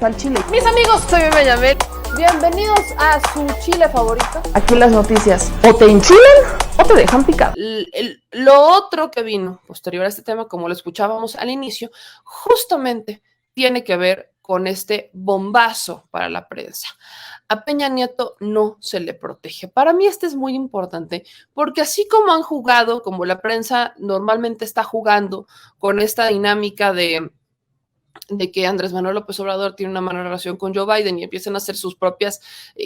Al chile. Mis amigos, soy Bebe Yamel. Bienvenidos a su chile favorito. Aquí las noticias o te enchilan o te dejan picado. Lo otro que vino posterior a este tema, como lo escuchábamos al inicio, justamente tiene que ver con este bombazo para la prensa. A Peña Nieto no se le protege. Para mí este es muy importante porque así como han jugado, como la prensa normalmente está jugando con esta dinámica de que Andrés Manuel López Obrador tiene una mala relación con Joe Biden y empiezan a hacer sus propias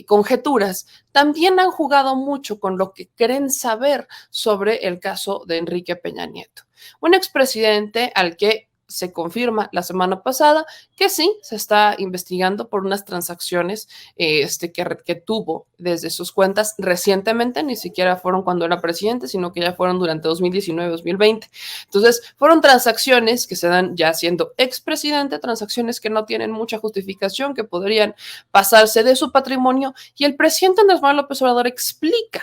conjeturas, también han jugado mucho con lo que creen saber sobre el caso de Enrique Peña Nieto, un expresidente al que se confirma la semana pasada que sí, se está investigando por unas transacciones que tuvo desde sus cuentas recientemente, ni siquiera fueron cuando era presidente, sino que ya fueron durante 2019-2020. Entonces, fueron transacciones que se dan ya siendo expresidente, transacciones que no tienen mucha justificación, que podrían pasarse de su patrimonio, y el presidente Andrés Manuel López Obrador explica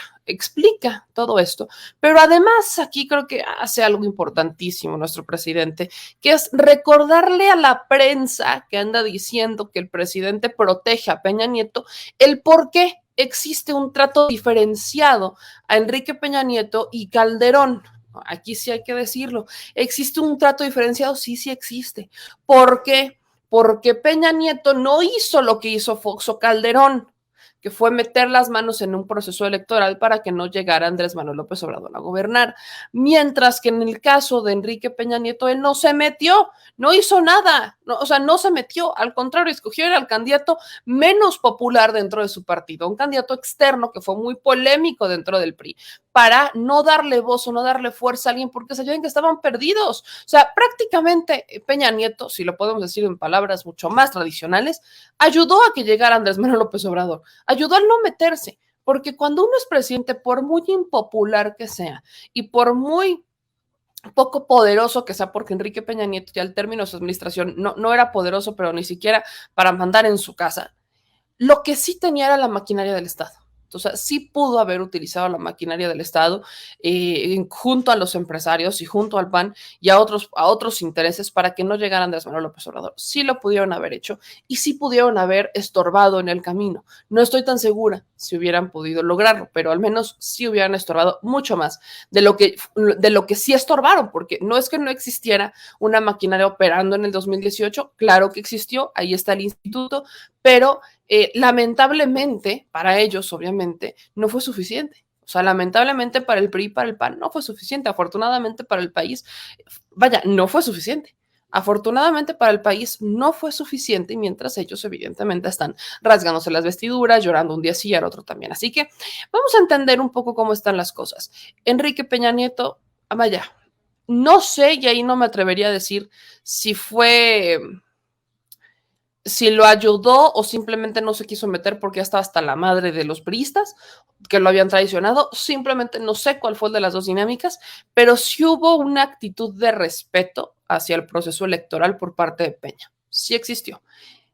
todo esto, pero además aquí creo que hace algo importantísimo nuestro presidente, que es recordarle a la prensa que anda diciendo que el presidente protege a Peña Nieto, el por qué existe un trato diferenciado a Enrique Peña Nieto y Calderón. Aquí sí hay que decirlo. ¿Existe un trato diferenciado? Sí, sí existe. ¿Por qué? Porque Peña Nieto no hizo lo que hizo Fox o Calderón, que fue meter las manos en un proceso electoral para que no llegara Andrés Manuel López Obrador a gobernar. Mientras que en el caso de Enrique Peña Nieto, él no se metió, no hizo nada, no, o sea, no se metió, al contrario, escogió al candidato menos popular dentro de su partido, un candidato externo que fue muy polémico dentro del PRI, para no darle voz o no darle fuerza a alguien porque sabían que estaban perdidos. O sea, prácticamente Peña Nieto, si lo podemos decir en palabras mucho más tradicionales, ayudó a que llegara Andrés Manuel López Obrador, ayudó a no meterse, porque cuando uno es presidente, por muy impopular que sea y por muy poco poderoso que sea, porque Enrique Peña Nieto ya al término de su administración no era poderoso, pero ni siquiera para mandar en su casa, lo que sí tenía era la maquinaria del Estado. O sea, sí pudo haber utilizado la maquinaria del Estado junto a los empresarios y junto al PAN y a otros intereses para que no llegara Andrés Manuel López Obrador. Sí lo pudieron haber hecho y sí pudieron haber estorbado en el camino. No estoy tan segura si hubieran podido lograrlo, pero al menos sí hubieran estorbado mucho más de lo que sí estorbaron, porque no es que no existiera una maquinaria operando en el 2018, claro que existió, ahí está el instituto, pero lamentablemente para ellos, obviamente, no fue suficiente. O sea, lamentablemente para el PRI y para el PAN no fue suficiente. Afortunadamente para el país, vaya, no fue suficiente. Afortunadamente para el país no fue suficiente, mientras ellos evidentemente están rasgándose las vestiduras, llorando un día sí y al otro también. Así que vamos a entender un poco cómo están las cosas. Enrique Peña Nieto, vaya, no sé, y ahí no me atrevería a decir si lo ayudó o simplemente no se quiso meter porque ya estaba hasta la madre de los priistas que lo habían traicionado. Simplemente no sé cuál fue el de las dos dinámicas, pero sí hubo una actitud de respeto hacia el proceso electoral por parte de Peña. Sí existió.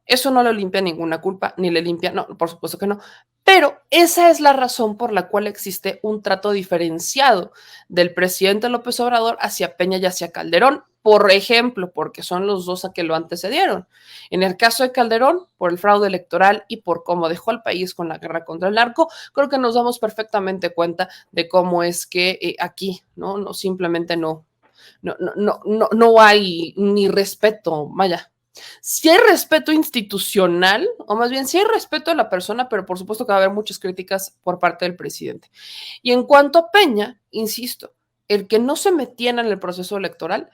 Eso no le limpia ninguna culpa, ni le limpia, no, por supuesto que no. Pero esa es la razón por la cual existe un trato diferenciado del presidente López Obrador hacia Peña y hacia Calderón, por ejemplo, porque son los dos a que lo antecedieron. En el caso de Calderón, por el fraude electoral y por cómo dejó al país con la guerra contra el narco, creo que nos damos perfectamente cuenta de cómo es que aquí, no simplemente no hay ni respeto, vaya. Si hay respeto institucional, o más bien si hay respeto a la persona, pero por supuesto que va a haber muchas críticas por parte del presidente. Y en cuanto a Peña, insisto, el que no se metiera en el proceso electoral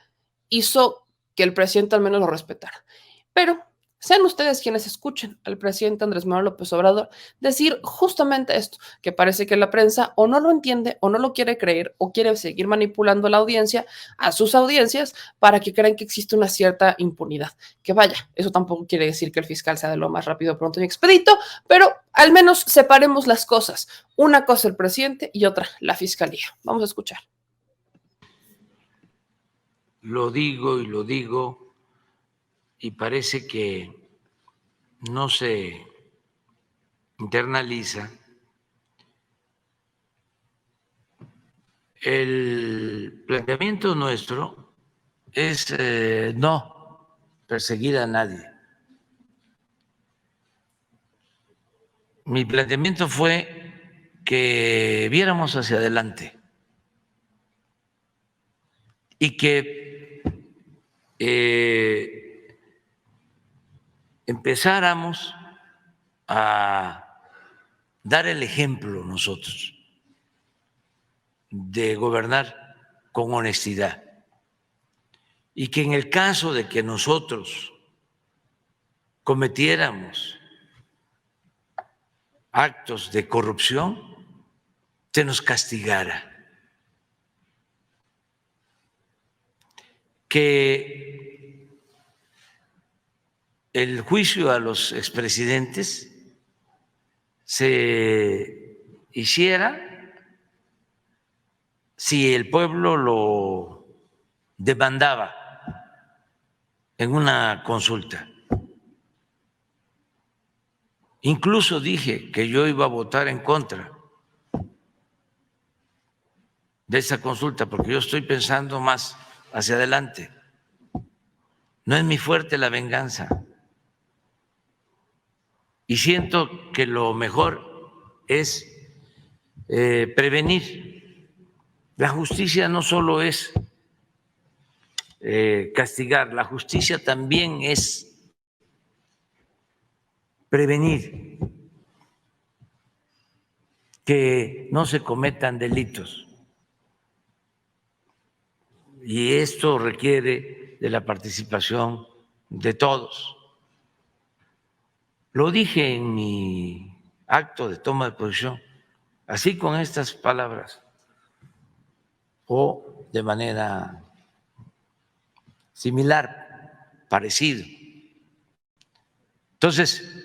hizo que el presidente al menos lo respetara. Pero sean ustedes quienes escuchen al presidente Andrés Manuel López Obrador decir justamente esto, que parece que la prensa o no lo entiende o no lo quiere creer o quiere seguir manipulando a la audiencia, a sus audiencias, para que crean que existe una cierta impunidad. Que vaya, eso tampoco quiere decir que el fiscal sea de lo más rápido, pronto y expedito, pero al menos separemos las cosas. Una cosa el presidente y otra la fiscalía. Vamos a escuchar. Lo digo y lo digo y parece que no se internaliza. El planteamiento nuestro es no perseguir a nadie. mi planteamiento fue que viéramos hacia adelante y que empezáramos a dar el ejemplo nosotros de gobernar con honestidad y que en el caso de que nosotros cometiéramos actos de corrupción, se nos castigara. Que el juicio a los expresidentes se hiciera si el pueblo lo demandaba en una consulta. Incluso dije que yo iba a votar en contra de esa consulta porque yo estoy pensando más hacia adelante. No es mi fuerte la venganza. Y siento que lo mejor es prevenir. La justicia no solo es castigar, la justicia también es prevenir que no se cometan delitos. Y esto requiere de la participación de todos. Lo dije en mi acto de toma de posición, así con estas palabras, o de manera similar, parecido. Entonces,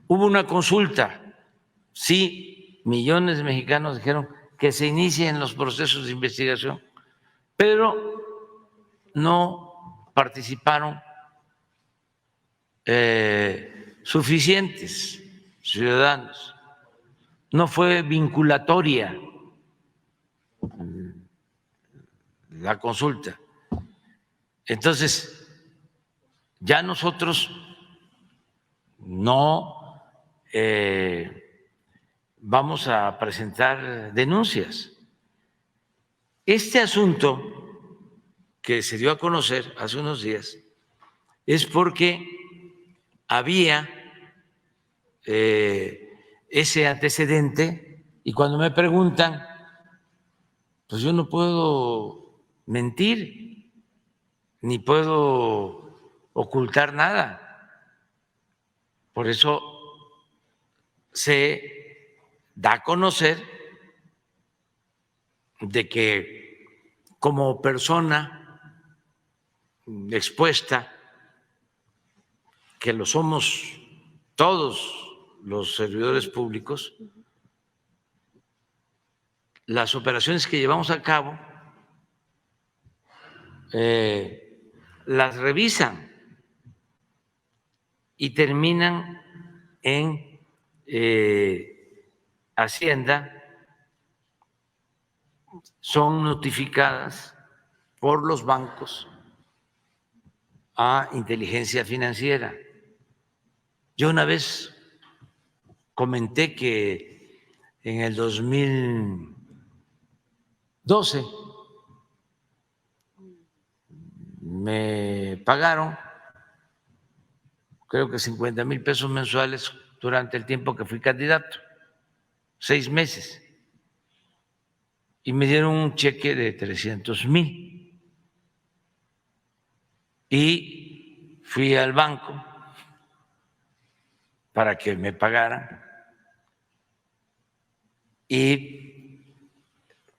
hubo una consulta, sí, millones de mexicanos dijeron que se inicien los procesos de investigación, pero no participaron suficientes ciudadanos. No fue vinculatoria la consulta. Entonces, ya nosotros no vamos a presentar denuncias. Este asunto que se dio a conocer hace unos días es porque había ese antecedente y cuando me preguntan, pues yo no puedo mentir ni puedo ocultar nada. Por eso se da a conocer de que como persona expuesta, que lo somos todos los servidores públicos, las operaciones que llevamos a cabo las revisan y terminan en Hacienda, son notificadas por los bancos a inteligencia financiera. Yo una vez comenté que en el 2012 me pagaron, creo que 50,000 pesos mensuales durante el tiempo que fui candidato, 6 meses, y me dieron un cheque de 300,000 y fui al banco para que me pagaran y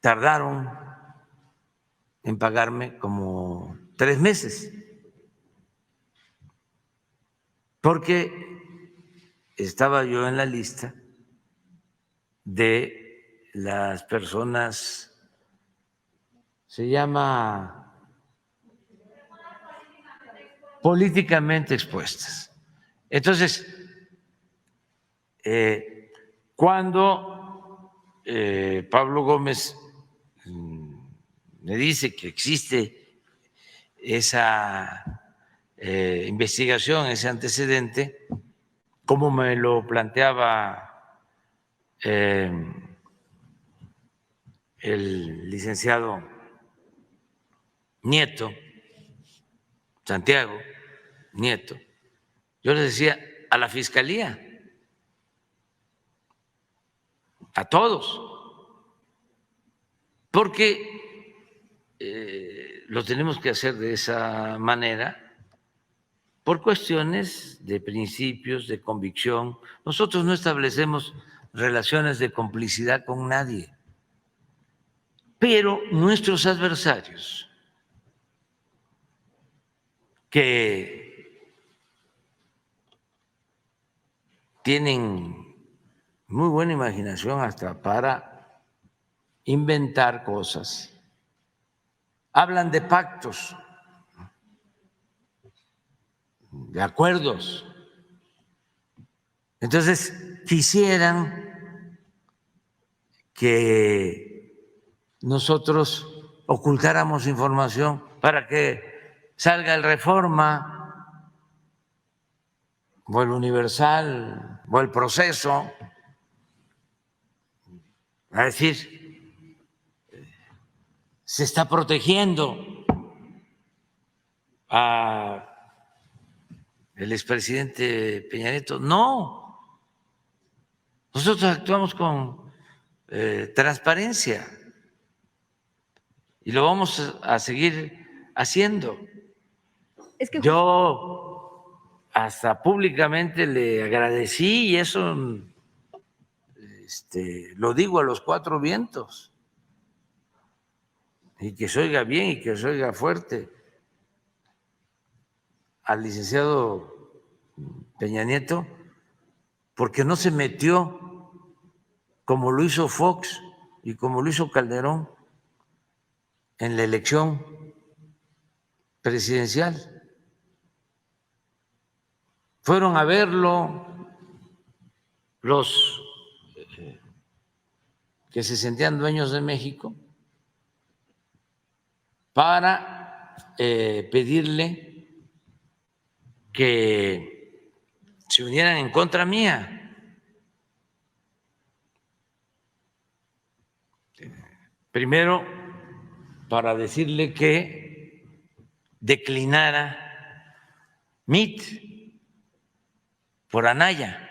tardaron en pagarme como 3 meses, porque estaba yo en la lista de las personas, se llama políticamente expuestas. Entonces, cuando Pablo Gómez me dice que existe esa investigación, ese antecedente, como me lo planteaba el licenciado Nieto, Santiago Nieto, yo les decía a la Fiscalía, a todos, porque lo tenemos que hacer de esa manera por cuestiones de principios, de convicción. Nosotros no establecemos relaciones de complicidad con nadie, pero nuestros adversarios, que tienen muy buena imaginación hasta para inventar cosas, hablan de pactos, de acuerdos. Entonces, quisieran que nosotros ocultáramos información para que salga el Reforma o el Universal o el Proceso a decir, se está protegiendo a el expresidente Peña Nieto. No, nosotros actuamos con transparencia y lo vamos a seguir haciendo. Es que Yo hasta públicamente le agradecí y eso lo digo a los cuatro vientos, y que se oiga bien y que se oiga fuerte, al licenciado Peña Nieto, porque no se metió como lo hizo Fox y como lo hizo Calderón en la elección presidencial. Fueron a verlo los que se sentían dueños de México para pedirle que se unieran en contra mía. Primero, para decirle que declinara MIT por Anaya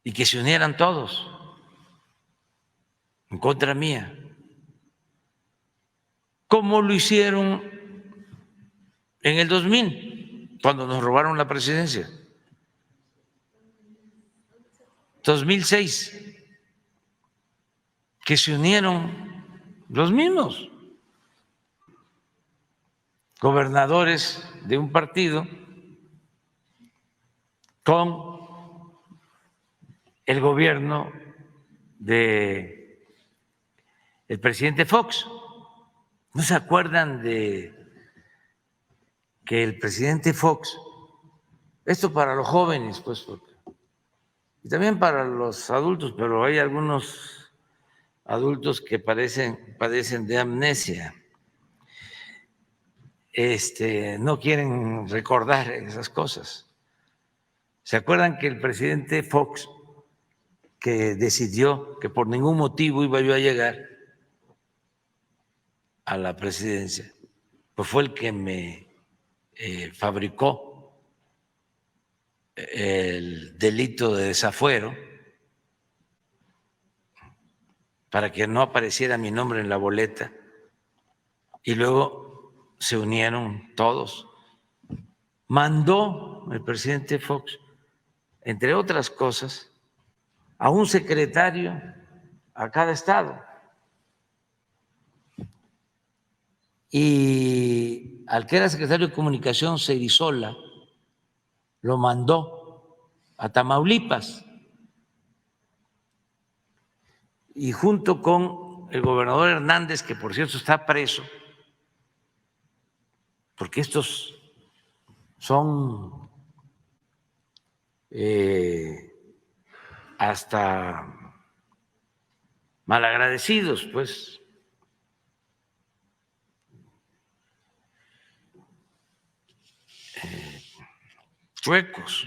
y que se unieran todos en contra mía, como lo hicieron en el 2000, cuando nos robaron la presidencia. 2006, que se unieron los mismos gobernadores de un partido con el gobierno del presidente Fox. ¿No se acuerdan de que el presidente Fox, esto para los jóvenes, pues, y también para los adultos, pero hay algunos adultos que padecen de amnesia, no quieren recordar esas cosas. ¿Se acuerdan que el presidente Fox, que decidió que por ningún motivo iba yo a llegar a la presidencia, pues fue el que me fabricó el delito de desafuero para que no apareciera mi nombre en la boleta, y luego se unieron todos? Mandó el presidente Fox, entre otras cosas, a un secretario a cada estado, y al que era secretario de Comunicación, Cerizola, lo mandó a Tamaulipas, y junto con el gobernador Hernández, que por cierto está preso, porque estos son hasta malagradecidos, pues, chuecos,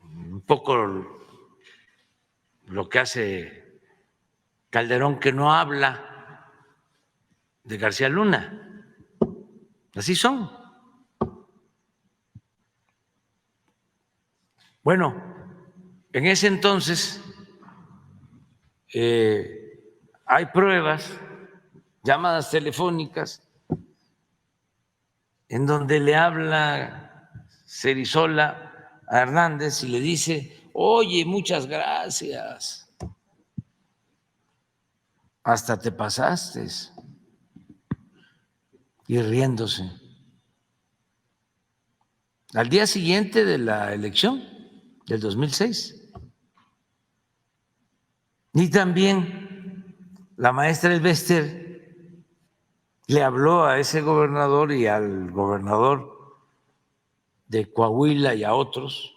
un poco lo que hace Calderón, que no habla de García Luna. Así son. Bueno, en ese entonces hay pruebas, llamadas telefónicas, en donde le habla Cerizola a Hernández y le dice: oye, muchas gracias, hasta te pasaste, y riéndose. Al día siguiente de la elección del 2006. Y también la maestra Elbester le habló a ese gobernador y al gobernador de Coahuila y a otros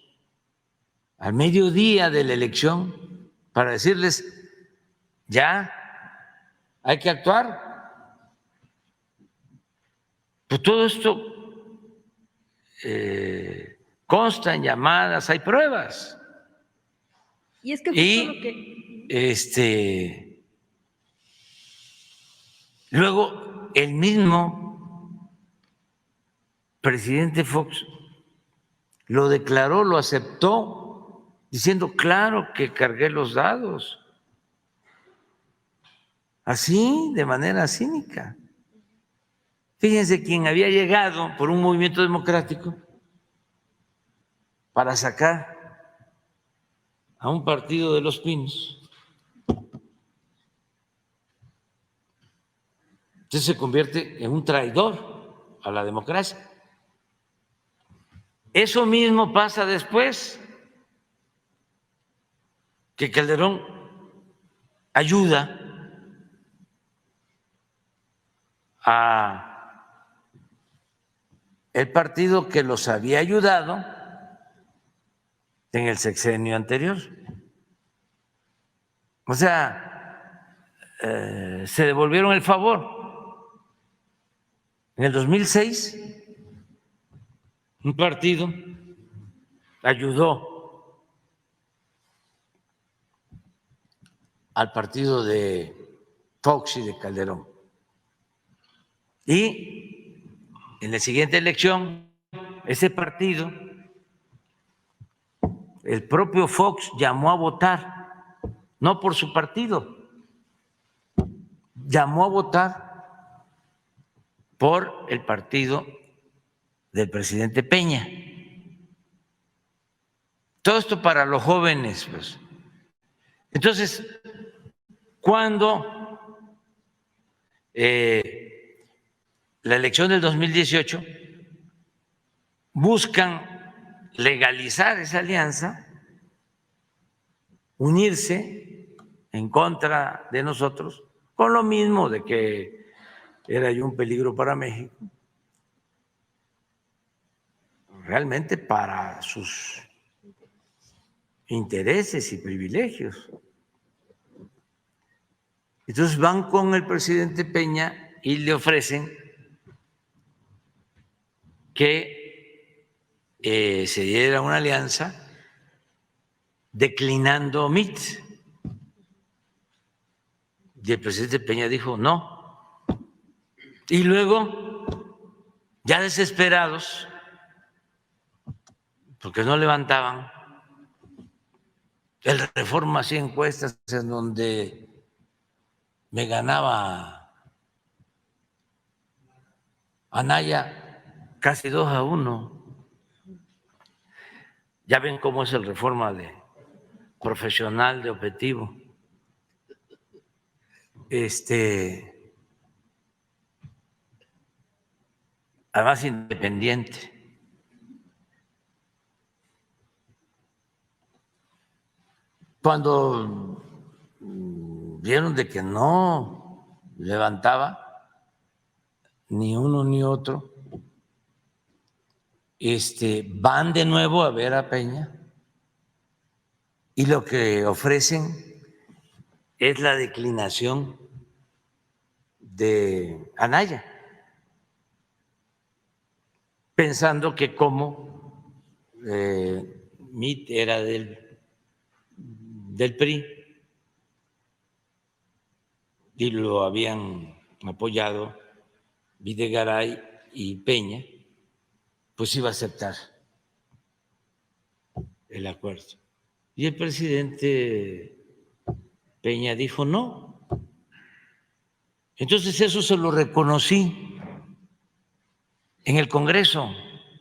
al mediodía de la elección para decirles: ya hay que actuar. Pues todo esto consta en llamadas, hay pruebas. Y es que justo lo que... Luego el mismo presidente Fox lo declaró, lo aceptó, diciendo: claro que cargué los dados, así, de manera cínica. Fíjense, quien había llegado por un movimiento democrático para sacar a un partido de Los Pinos, entonces se convierte en un traidor a la democracia. Eso mismo pasa después, que Calderón ayuda a el partido que los había ayudado en el sexenio anterior. O sea, se devolvieron el favor. En el 2006, un partido ayudó al partido de Fox y de Calderón. Y en la siguiente elección, ese partido, el propio Fox llamó a votar, no por su partido, llamó a votar por el partido del presidente Peña. Todo esto para los jóvenes, pues. Entonces, cuando la elección del 2018 buscan legalizar esa alianza, unirse en contra de nosotros, con lo mismo de que era yo un peligro para México, realmente para sus intereses y privilegios. Entonces van con el presidente Peña y le ofrecen que se diera una alianza declinando MIT. Y el presidente Peña dijo no. Y luego, ya desesperados, porque no levantaban, el Reforma hacía encuestas en donde me ganaba Anaya casi 2-1. Ya ven cómo es el Reforma de profesional, de objetivo. Además independiente. Cuando vieron de que no levantaba ni uno ni otro, van de nuevo a ver a Peña y lo que ofrecen es la declinación de Anaya, pensando que como MIT era del PRI, y lo habían apoyado Videgaray y Peña, pues iba a aceptar el acuerdo. Y el presidente Peña dijo no. Entonces eso se lo reconocí en el Congreso,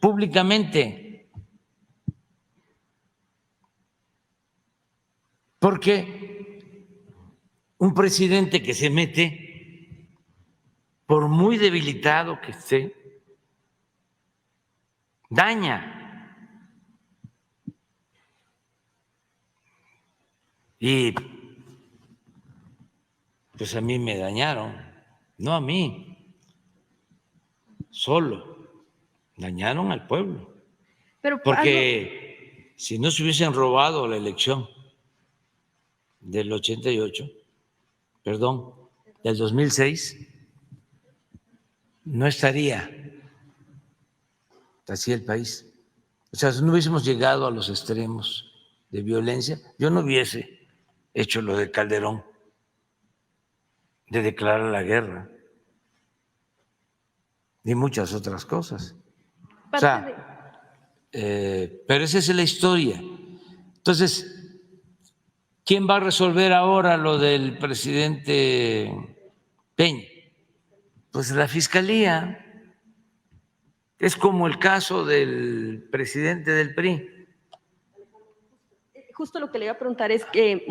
públicamente, porque un presidente que se mete, por muy debilitado que esté, daña. Y pues a mí me dañaron, no a mí, solo, dañaron al pueblo. Pero Porque si no se hubiesen robado la elección del 88, perdón, del 2006, no estaría así el país. O sea, si no hubiésemos llegado a los extremos de violencia, yo no hubiese hecho lo de Calderón, de declarar la guerra, ni muchas otras cosas. O sea, pero esa es la historia. Entonces, ¿quién va a resolver ahora lo del presidente Peña? Pues la Fiscalía. Es como el caso del presidente del PRI. Justo lo que le iba a preguntar es que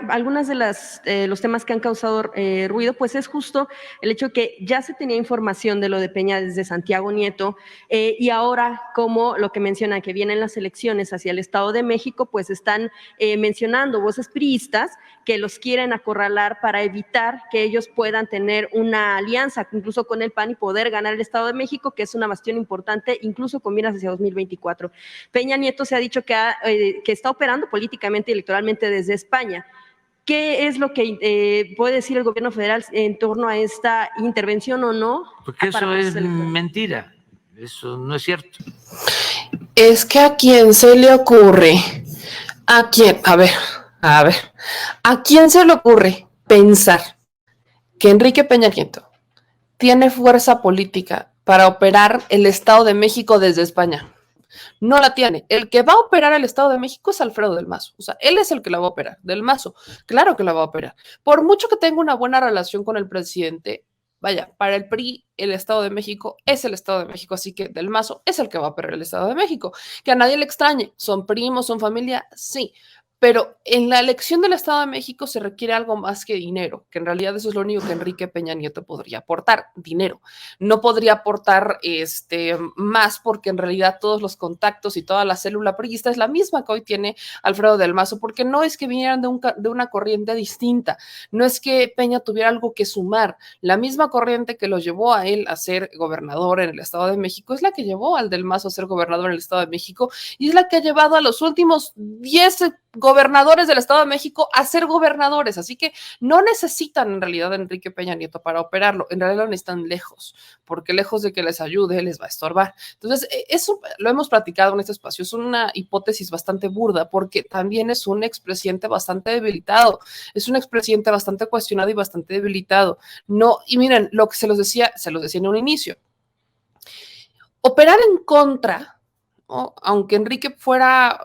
algunas de los temas que han causado ruido, pues es justo el hecho que ya se tenía información de lo de Peña desde Santiago Nieto y ahora, como lo que menciona, que vienen las elecciones hacia el Estado de México, pues están mencionando voces priistas que los quieren acorralar para evitar que ellos puedan tener una alianza incluso con el PAN y poder ganar el Estado de México, que es una bastión importante, incluso con miras hacia 2024. Peña Nieto se ha dicho que está operando políticamente y electoralmente desde España. ¿Qué es lo que puede decir el gobierno federal en torno a esta intervención o no? Porque eso es mentira, eso no es cierto. Es que a quién se le ocurre, a quién se le ocurre pensar que Enrique Peña Nieto tiene fuerza política para operar el Estado de México desde España. No la tiene. El que va a operar el Estado de México es Alfredo del Mazo. O sea, él es el que la va a operar. Del Mazo, claro que la va a operar. Por mucho que tenga una buena relación con el presidente, vaya, para el PRI, el Estado de México es el Estado de México, así que Del Mazo es el que va a operar el Estado de México. Que a nadie le extrañe, son primos, son familia, sí. Pero en la elección del Estado de México se requiere algo más que dinero, que en realidad eso es lo único que Enrique Peña Nieto podría aportar, dinero. No podría aportar más porque en realidad todos los contactos y toda la célula priista es la misma que hoy tiene Alfredo del Mazo, porque no es que vinieran de una corriente distinta, no es que Peña tuviera algo que sumar. La misma corriente que lo llevó a él a ser gobernador en el Estado de México es la que llevó al del Mazo a ser gobernador en el Estado de México y es la que ha llevado a los últimos 10 gobernadores del Estado de México a ser gobernadores, así que no necesitan en realidad a Enrique Peña Nieto para operarlo, en realidad lo necesitan lejos, porque lejos de que les ayude, les va a estorbar. Entonces, eso lo hemos platicado en este espacio, es una hipótesis bastante burda, porque también es un expresidente bastante debilitado, es un expresidente bastante cuestionado y bastante debilitado. No, y miren, lo que se los decía en un inicio, operar en contra, ¿no? Aunque Enrique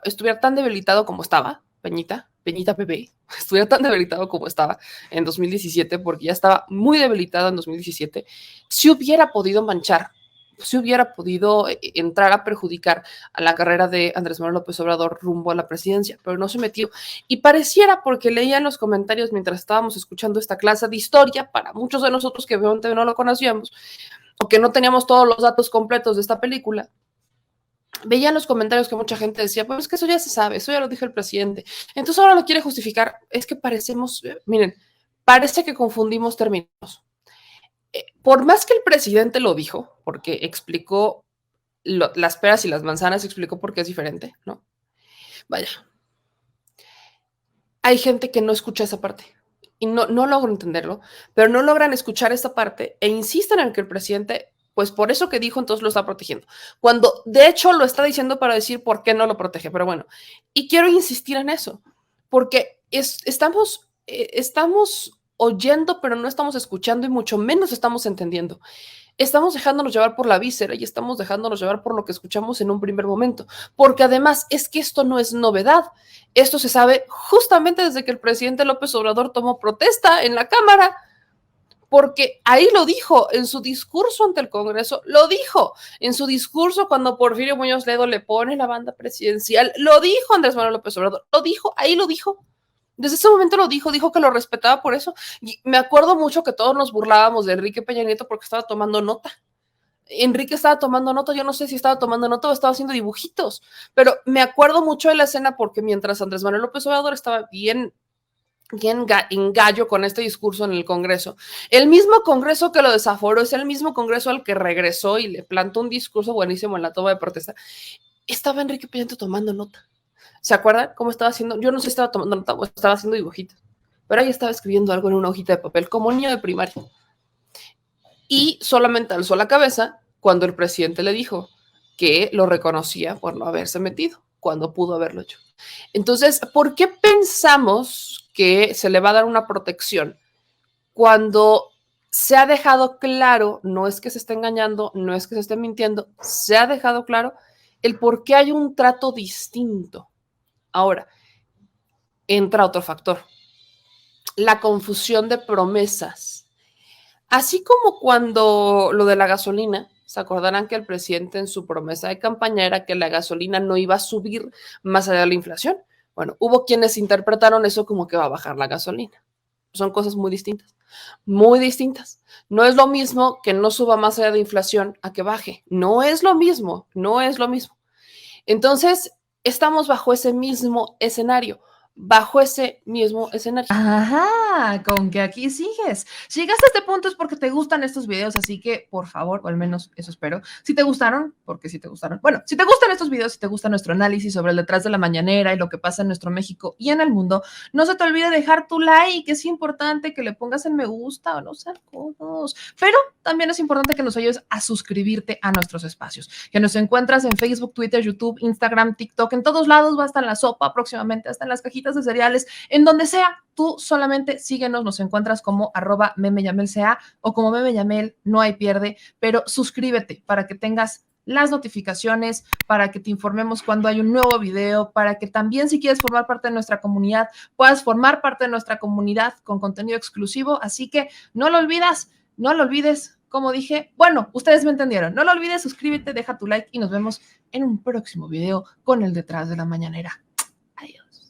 estuviera tan debilitado como estaba, Peñita Pepe, estuviera tan debilitado como estaba en 2017, porque ya estaba muy debilitado en 2017, si hubiera podido manchar, si hubiera podido entrar a perjudicar a la carrera de Andrés Manuel López Obrador rumbo a la presidencia, pero no se metió. Y pareciera, porque leía en los comentarios mientras estábamos escuchando esta clase de historia, para muchos de nosotros que obviamente no lo conocíamos, o que no teníamos todos los datos completos de esta película, veía en los comentarios que mucha gente decía, pues es que eso ya se sabe, eso ya lo dijo el presidente. Entonces ahora lo quiere justificar. Es que miren, parece que confundimos términos. Por más que el presidente lo dijo, porque explicó las peras y las manzanas, explicó por qué es diferente, ¿no? Vaya. Hay gente que no escucha esa parte y no logro entenderlo, pero no logran escuchar esta parte e insisten en que el presidente, pues por eso que dijo, entonces lo está protegiendo. Cuando de hecho lo está diciendo para decir por qué no lo protege, pero bueno. Y quiero insistir en eso, porque estamos oyendo, pero no estamos escuchando y mucho menos estamos entendiendo. Estamos dejándonos llevar por la víscera y estamos dejándonos llevar por lo que escuchamos en un primer momento, porque además es que esto no es novedad. Esto se sabe justamente desde que el presidente López Obrador tomó protesta en la Cámara, porque ahí lo dijo en su discurso ante el Congreso, lo dijo en su discurso cuando Porfirio Muñoz Ledo le pone la banda presidencial, lo dijo Andrés Manuel López Obrador, lo dijo, ahí lo dijo. Desde ese momento lo dijo que lo respetaba por eso. Y me acuerdo mucho que todos nos burlábamos de Enrique Peña Nieto porque estaba tomando nota. Enrique estaba tomando nota, yo no sé si estaba tomando nota o estaba haciendo dibujitos, pero me acuerdo mucho de la escena porque mientras Andrés Manuel López Obrador estaba bien en gallo con este discurso en el Congreso, el mismo Congreso que lo desaforó es el mismo Congreso al que regresó y le plantó un discurso buenísimo en la toma de protesta. Estaba Enrique Peña Nieto tomando nota. ¿Se acuerdan cómo estaba haciendo? Yo no sé si estaba tomando nota o estaba haciendo dibujitos, pero ahí estaba escribiendo algo en una hojita de papel, como un niño de primaria. Y solamente alzó la cabeza cuando el presidente le dijo que lo reconocía por no haberse metido, cuando pudo haberlo hecho. Entonces, ¿por qué pensamos que se le va a dar una protección cuando se ha dejado claro, no es que se esté engañando, no es que se esté mintiendo, se ha dejado claro el por qué hay un trato distinto? Ahora, entra otro factor, la confusión de promesas. Así como cuando lo de la gasolina, se acordarán que el presidente en su promesa de campaña era que la gasolina no iba a subir más allá de la inflación. Bueno, hubo quienes interpretaron eso como que va a bajar la gasolina. Son cosas muy distintas, muy distintas. No es lo mismo que no suba más allá de inflación a que baje. No es lo mismo, no es lo mismo. Entonces, estamos bajo ese mismo escenario. Ajá, con que aquí sigues. Si llegaste a este punto es porque te gustan estos videos, así que por favor, o al menos eso espero. Si te gustaron, porque si te gustaron. Bueno, si te gustan estos videos, si te gusta nuestro análisis sobre el detrás de la mañanera y lo que pasa en nuestro México y en el mundo, no se te olvide dejar tu like. Es importante que le pongas el me gusta o no sean codos. Pero también es importante que nos ayudes a suscribirte a nuestros espacios, que nos encuentras en Facebook, Twitter, YouTube, Instagram, TikTok, en todos lados, va hasta en la sopa, próximamente hasta en las cajitas de cereales, en donde sea. Tú solamente síguenos, nos encuentras como @memeyamelca o como memeyamel, no hay pierde, pero suscríbete para que tengas las notificaciones, para que te informemos cuando hay un nuevo video, para que también si quieres formar parte de nuestra comunidad, puedas formar parte de nuestra comunidad con contenido exclusivo. Así que no lo olvides, como dije, bueno, ustedes me entendieron, no lo olvides, suscríbete, deja tu like y nos vemos en un próximo video con el detrás de la mañanera. Adiós.